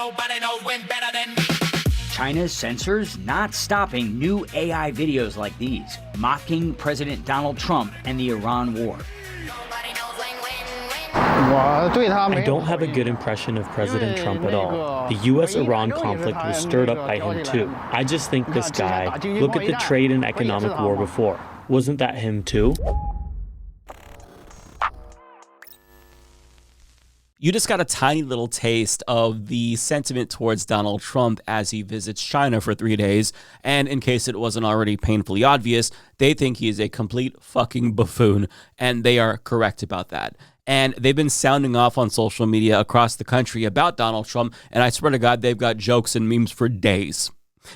nobody knows when better than me. China's censors not stopping new AI videos like these, mocking President Donald Trump and the Iran war. I don't have a good impression of President Trump at all. The US-Iran conflict was stirred up by him too. I just think this guy, look at the trade and economic war before. Wasn't that him too? You just got a tiny little taste of the sentiment towards Donald Trump as he visits China for 3 days. And in case it wasn't already painfully obvious, they think he is a complete fucking buffoon. And they are correct about that. And they've been sounding off on social media across the country about Donald Trump. And I swear to God, they've got jokes and memes for days.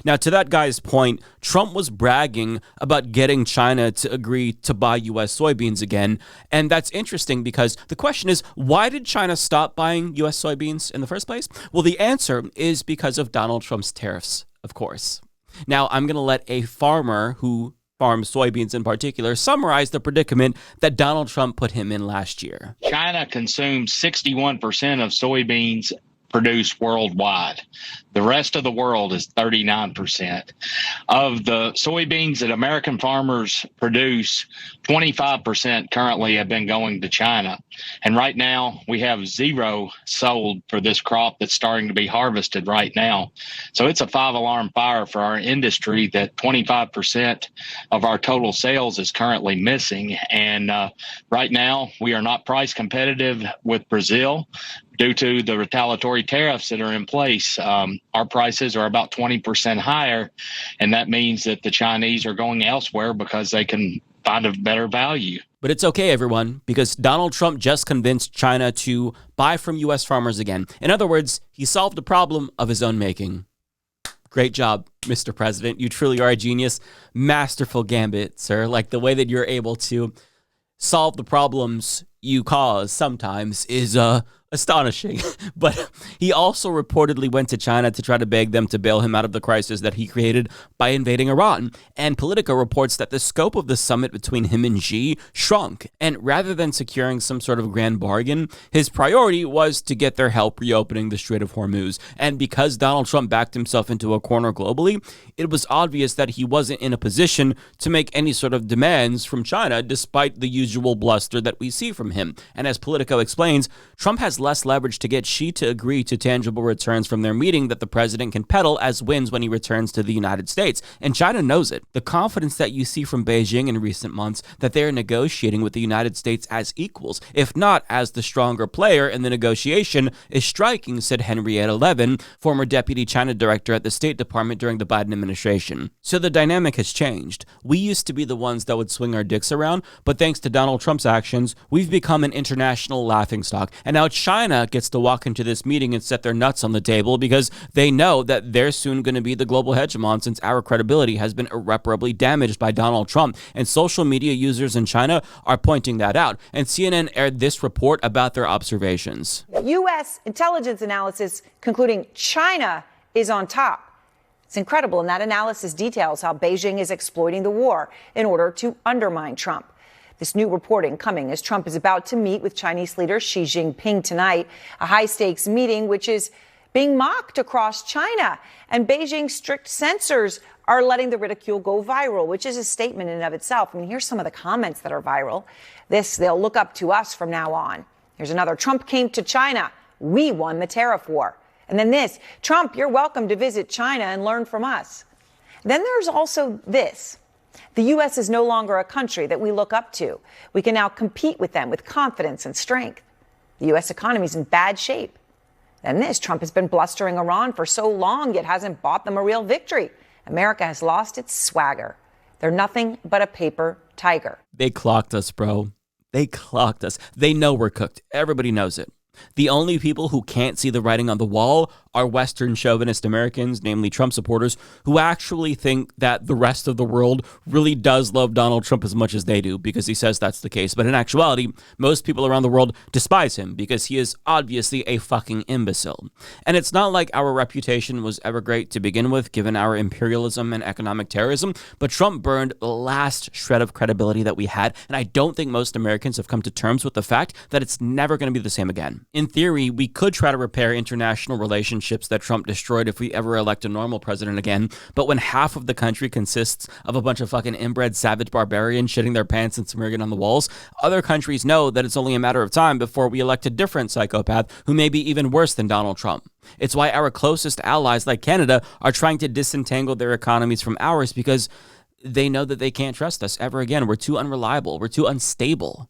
Now, to that guy's point, Trump was bragging about getting China to agree to buy U.S. soybeans again. And that's interesting because the question is, why did China stop buying U.S. soybeans in the first place? Well, the answer is because of Donald Trump's tariffs, of course. Now, I'm going to let a farmer who farms soybeans in particular summarize the predicament that Donald Trump put him in last year. China consumes 61% of soybeans produced worldwide. The rest of the world is 39%. Of the soybeans that American farmers produce, 25% currently have been going to China. And right now, we have zero sold for this crop that's starting to be harvested right now. So it's a five-alarm fire for our industry that 25% of our total sales is currently missing. And right now, we are not price competitive with Brazil due to the retaliatory tariffs that are in place. Our prices are about 20% higher, and that means that the Chinese are going elsewhere because they can find a better value. But it's okay, everyone, because Donald Trump just convinced China to buy from U.S. farmers again. In other words, he solved a problem of his own making. Great job, Mr. President. You truly are a genius. Masterful gambit, sir. Like the way that you're able to solve the problems you cause sometimes is astonishing. But he also reportedly went to China to try to beg them to bail him out of the crisis that he created by invading Iran. And Politico reports that the scope of the summit between him and Xi shrunk. And rather than securing some sort of grand bargain, his priority was to get their help reopening the Strait of Hormuz. And because Donald Trump backed himself into a corner globally, it was obvious that he wasn't in a position to make any sort of demands from China, despite the usual bluster that we see from him. And as Politico explains, Trump has less leverage to get Xi to agree to tangible returns from their meeting that the president can peddle as wins when he returns to the United States. And China knows it. The confidence that you see from Beijing in recent months that they are negotiating with the United States as equals, if not as the stronger player in the negotiation, is striking, said Henrietta Levin, former deputy China director at the State Department during the Biden administration. So the dynamic has changed. We used to be the ones that would swing our dicks around, but thanks to Donald Trump's actions, we've become an international laughingstock. And now China gets to walk into this meeting and set their nuts on the table because they know that they're soon going to be the global hegemon since our credibility has been irreparably damaged by Donald Trump. And social media users in China are pointing that out. And CNN aired this report about their observations. U.S. intelligence analysis concluding China is on top. It's incredible, and that analysis details how Beijing is exploiting the war in order to undermine Trump. This new reporting coming as Trump is about to meet with Chinese leader Xi Jinping tonight, a high-stakes meeting which is being mocked across China. And Beijing's strict censors are letting the ridicule go viral, which is a statement in and of itself. I mean, here's some of the comments that are viral. They'll look up to us from now on. Here's another. Trump came to China. We won the tariff war. And then this. Trump, you're welcome to visit China and learn from us. Then there's also this. The U.S. is no longer a country that we look up to. We can now compete with them with confidence and strength. The U.S. economy is in bad shape. Then this, Trump has been blustering Iran for so long, yet hasn't bought them a real victory. America has lost its swagger. They're nothing but a paper tiger. They clocked us, bro. They clocked us. They know we're cooked. Everybody knows it. The only people who can't see the writing on the wall are Western chauvinist Americans, namely Trump supporters, who actually think that the rest of the world really does love Donald Trump as much as they do because he says that's the case. But in actuality, most people around the world despise him because he is obviously a fucking imbecile. And it's not like our reputation was ever great to begin with, given our imperialism and economic terrorism, but Trump burned the last shred of credibility that we had, and I don't think most Americans have come to terms with the fact that it's never going to be the same again. In theory, we could try to repair international relationships relationships that Trump destroyed if we ever elect a normal president again. But when half of the country consists of a bunch of fucking inbred savage barbarians shitting their pants and smearing it on the walls, other countries know that it's only a matter of time before we elect a different psychopath who may be even worse than Donald Trump. It's why our closest allies like Canada are trying to disentangle their economies from ours, because they know that they can't trust us ever again. We're too unreliable. We're too unstable.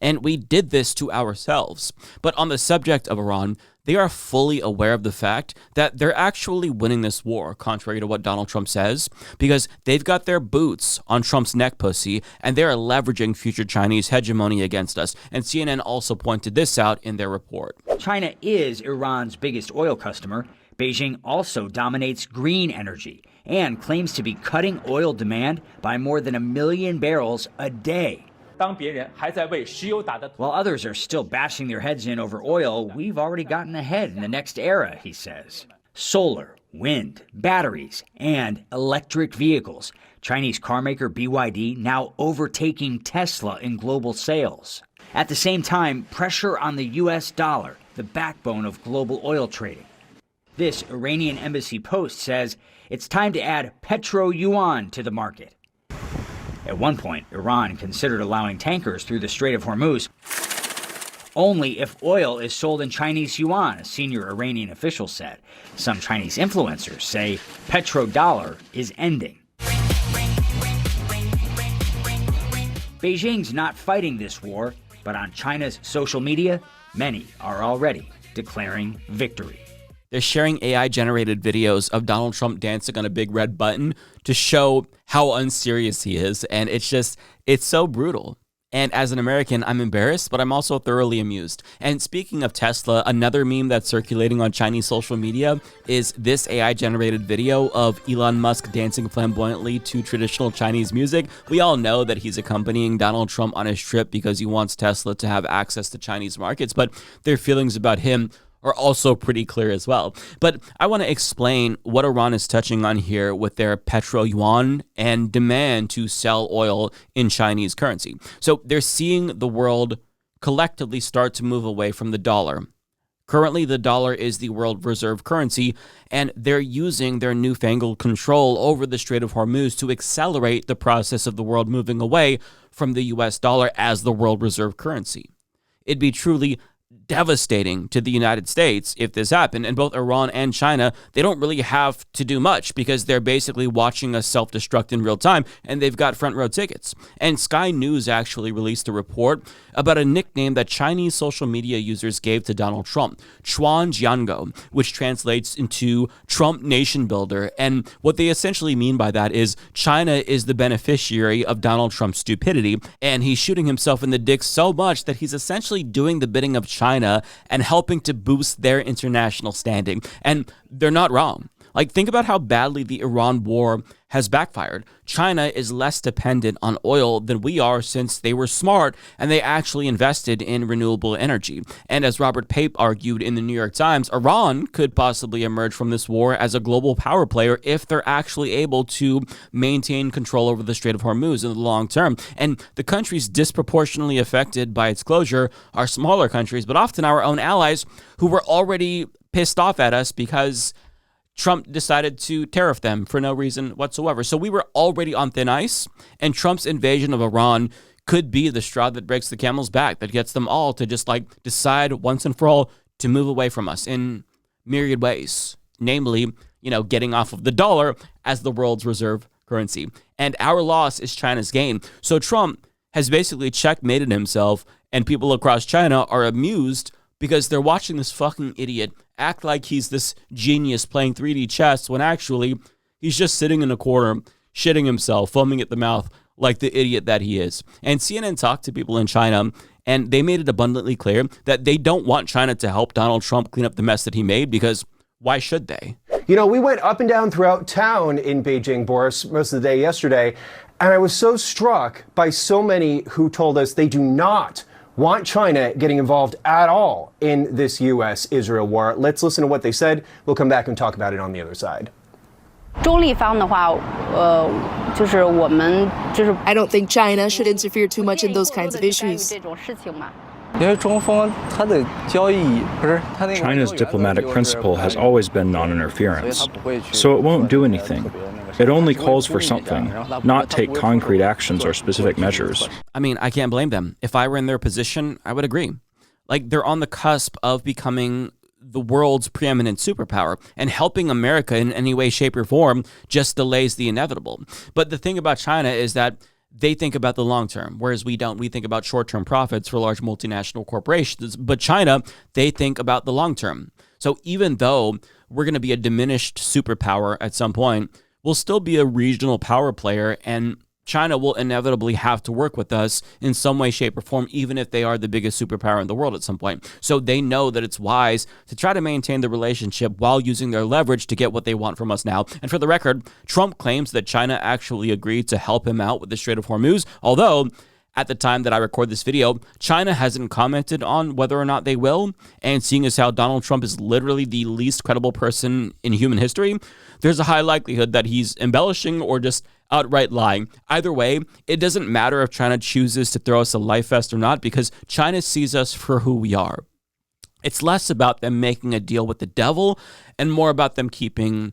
And we did this to ourselves. But on the subject of Iran, they are fully aware of the fact that they're actually winning this war, contrary to what Donald Trump says, because they've got their boots on Trump's neck pussy, and they're leveraging future Chinese hegemony against us. And CNN also pointed this out in their report. China is Iran's biggest oil customer. Beijing also dominates green energy and claims to be cutting oil demand by more than 1 million barrels a day. While others are still bashing their heads in over oil, we've already gotten ahead in the next era, he says. Solar, wind, batteries, and electric vehicles. Chinese carmaker BYD now overtaking Tesla in global sales. At the same time, pressure on the U.S. dollar, the backbone of global oil trading. This Iranian embassy post says it's time to add petro-yuan to the market. At one point, Iran considered allowing tankers through the Strait of Hormuz only if oil is sold in Chinese yuan, a senior Iranian official said. Some Chinese influencers say petrodollar is ending. Beijing's not fighting this war, but on China's social media, many are already declaring victory. They're sharing AI-generated videos of Donald Trump dancing on a big red button to show how unserious he is. And it's so brutal. And as an American, I'm embarrassed, but I'm also thoroughly amused. And speaking of Tesla, another meme that's circulating on Chinese social media is this AI-generated video of Elon Musk dancing flamboyantly to traditional Chinese music. We all know that he's accompanying Donald Trump on his trip because he wants Tesla to have access to Chinese markets, but their feelings about him are also pretty clear as well. But I want to explain what Iran is touching on here with their petro-yuan and demand to sell oil in Chinese currency. So they're seeing the world collectively start to move away from the dollar. Currently, the dollar is the world reserve currency, and they're using their newfangled control over the Strait of Hormuz to accelerate the process of the world moving away from the US dollar as the world reserve currency. It'd be truly devastating to the United States if this happened, and both Iran and China, they don't really have to do much because they're basically watching us self-destruct in real time, and they've got front row tickets. And Sky News actually released a report about a nickname that Chinese social media users gave to Donald Trump, Chuan Jiango, which translates into Trump Nation Builder. And what they essentially mean by that is China is the beneficiary of Donald Trump's stupidity, and he's shooting himself in the dick so much that he's essentially doing the bidding of China and helping to boost their international standing. And they're not wrong. Like, think about how badly the Iran war has backfired. China is less dependent on oil than we are since they were smart and they actually invested in renewable energy. And as Robert Pape argued in the New York Times, Iran could possibly emerge from this war as a global power player if they're actually able to maintain control over the Strait of Hormuz in the long term. And the countries disproportionately affected by its closure are smaller countries, but often our own allies who were already pissed off at us because Trump decided to tariff them for no reason whatsoever. So we were already on thin ice, and Trump's invasion of Iran could be the straw that breaks the camel's back, that gets them all to just decide once and for all to move away from us in myriad ways, namely, getting off of the dollar as the world's reserve currency. And our loss is China's gain. So Trump has basically checkmated himself, and people across China are amused because they're watching this fucking idiot act like he's this genius playing 3D chess when actually he's just sitting in a corner, shitting himself, foaming at the mouth like the idiot that he is. And CNN talked to people in China, and they made it abundantly clear that they don't want China to help Donald Trump clean up the mess that he made, because why should they? We went up and down throughout town in Beijing, Boris, most of the day yesterday, and I was so struck by so many who told us they do not want China getting involved at all in this U.S.-Israel war. Let's listen to what they said. We'll come back and talk about it on the other side. I don't think China should interfere too much in those kinds of issues. China's diplomatic principle has always been non-interference, so it won't do anything. It only calls for something, not take concrete actions or specific measures. I mean, I can't blame them. If I were in their position, I would agree. Like, they're on the cusp of becoming the world's preeminent superpower, and helping America in any way, shape, or form just delays the inevitable. But the thing about China is that they think about the long term, whereas we don't. We think about short-term profits for large multinational corporations. But China, they think about the long term. So even though we're going to be a diminished superpower at some point, we'll still be a regional power player, and China will inevitably have to work with us in some way, shape, or form, even if they are the biggest superpower in the world at some point. So they know that it's wise to try to maintain the relationship while using their leverage to get what they want from us now. And for the record, Trump claims that China actually agreed to help him out with the Strait of Hormuz, although at the time that I record this video, China hasn't commented on whether or not they will. And seeing as how Donald Trump is literally the least credible person in human history, there's a high likelihood that he's embellishing or just outright lying. Either way, it doesn't matter if China chooses to throw us a life vest or not, because China sees us for who we are. It's less about them making a deal with the devil and more about them keeping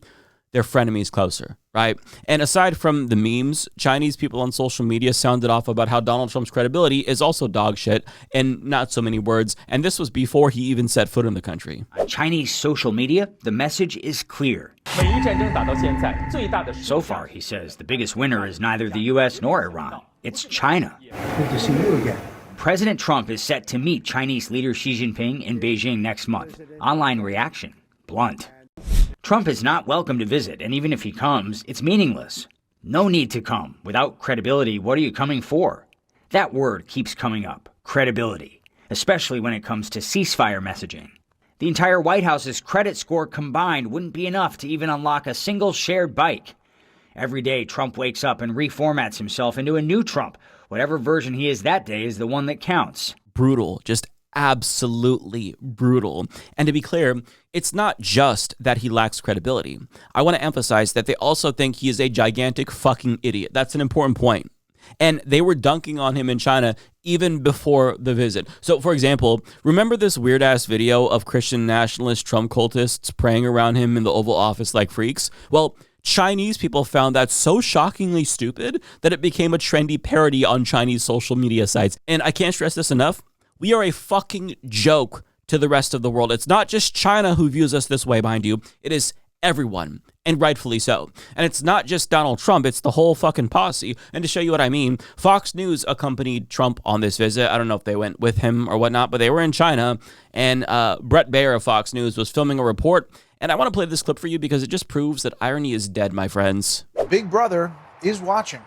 their frenemies closer, right? And aside from the memes, Chinese people on social media sounded off about how Donald Trump's credibility is also dog shit, and not so many words. And this was before he even set foot in the country. On Chinese social media, the message is clear. So far, he says, the biggest winner is neither the U.S. nor Iran. It's China. Good to see you again. President Trump is set to meet Chinese leader Xi Jinping in Beijing next month. Online reaction, blunt. Trump is not welcome to visit, and even if he comes, it's meaningless. No need to come. Without credibility, what are you coming for? That word keeps coming up, credibility, especially when it comes to ceasefire messaging. The entire White House's credit score combined wouldn't be enough to even unlock a single shared bike. Every day, Trump wakes up and reformats himself into a new Trump. Whatever version he is that day is the one that counts. Brutal, just absolutely brutal. And to be clear, it's not just that he lacks credibility. I want to emphasize that they also think he is a gigantic fucking idiot. That's an important point. And they were dunking on him in China even before the visit. So, for example, remember this weird-ass video of Christian nationalist Trump cultists praying around him in the Oval Office like freaks? Well, Chinese people found that so shockingly stupid that it became a trendy parody on Chinese social media sites. And I can't stress this enough. We are a fucking joke to the rest of the world. It's not just China who views us this way, mind you. It is everyone, and rightfully so. And it's not just Donald Trump, it's the whole fucking posse. And to show you what I mean, Fox News accompanied Trump on this visit. I don't know if they went with him or whatnot, but they were in China. And Brett Baer of Fox News was filming a report. And I want to play this clip for you because it just proves that irony is dead, my friends. Big Brother is watching.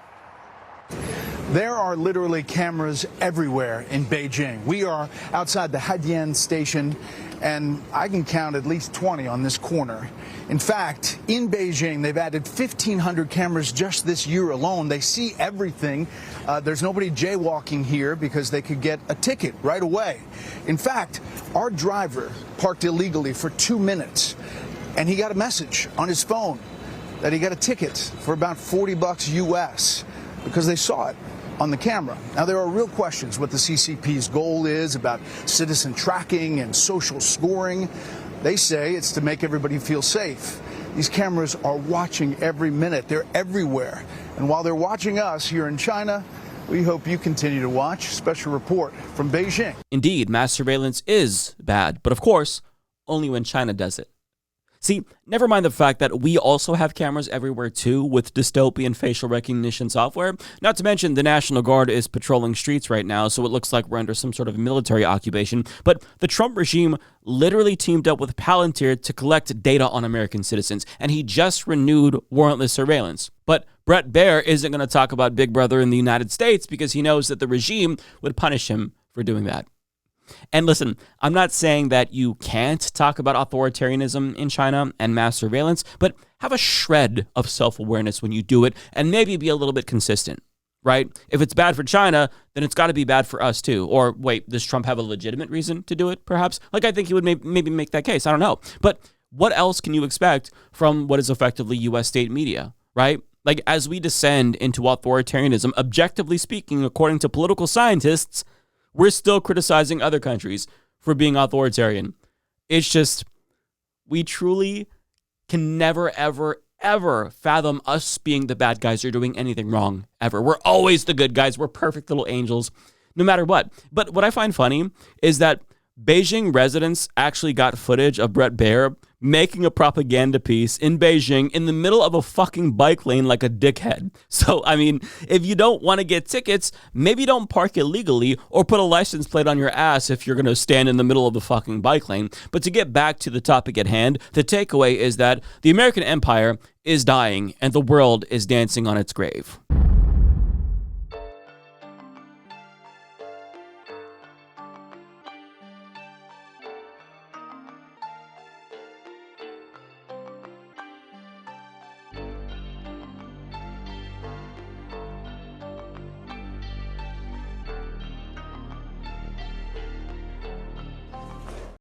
There are literally cameras everywhere in Beijing. We are outside the Haidian station, and I can count at least 20 on this corner. In fact, in Beijing, they've added 1,500 cameras just this year alone. They see everything. There's nobody jaywalking here because they could get a ticket right away. In fact, our driver parked illegally for 2 minutes, and he got a message on his phone that he got a ticket for about $40 US because they saw it on the camera. Now, there are real questions what the CCP's goal is about citizen tracking and social scoring. They say it's to make everybody feel safe. These cameras are watching every minute. They're everywhere. And while they're watching us here in China, we hope you continue to watch. Special report from Beijing. Indeed, mass surveillance is bad, but of course, only when China does it. See, never mind the fact that we also have cameras everywhere too with dystopian facial recognition software. Not to mention the National Guard is patrolling streets right now, so it looks like we're under some sort of military occupation. But the Trump regime literally teamed up with Palantir to collect data on American citizens, and he just renewed warrantless surveillance. But Brett Baer isn't going to talk about Big Brother in the United States because he knows that the regime would punish him for doing that. And listen, I'm not saying that you can't talk about authoritarianism in China and mass surveillance, but have a shred of self-awareness when you do it and maybe be a little bit consistent, right? If it's bad for China, then it's got to be bad for us too. Or wait, does Trump have a legitimate reason to do it, perhaps? Like, I think he would maybe make that case. I don't know. But what else can you expect from what is effectively U.S. state media, right? Like, as we descend into authoritarianism, objectively speaking, according to political scientists, we're still criticizing other countries for being authoritarian. It's just, we truly can never, ever, ever fathom us being the bad guys or doing anything wrong, ever. We're always the good guys. We're perfect little angels, no matter what. But what I find funny is that Beijing residents actually got footage of Bret Baier making a propaganda piece in Beijing in the middle of a fucking bike lane like a dickhead. So, I mean, if you don't want to get tickets, maybe don't park illegally or put a license plate on your ass if you're going to stand in the middle of the fucking bike lane. But to get back to the topic at hand, the takeaway is that the American empire is dying and the world is dancing on its grave.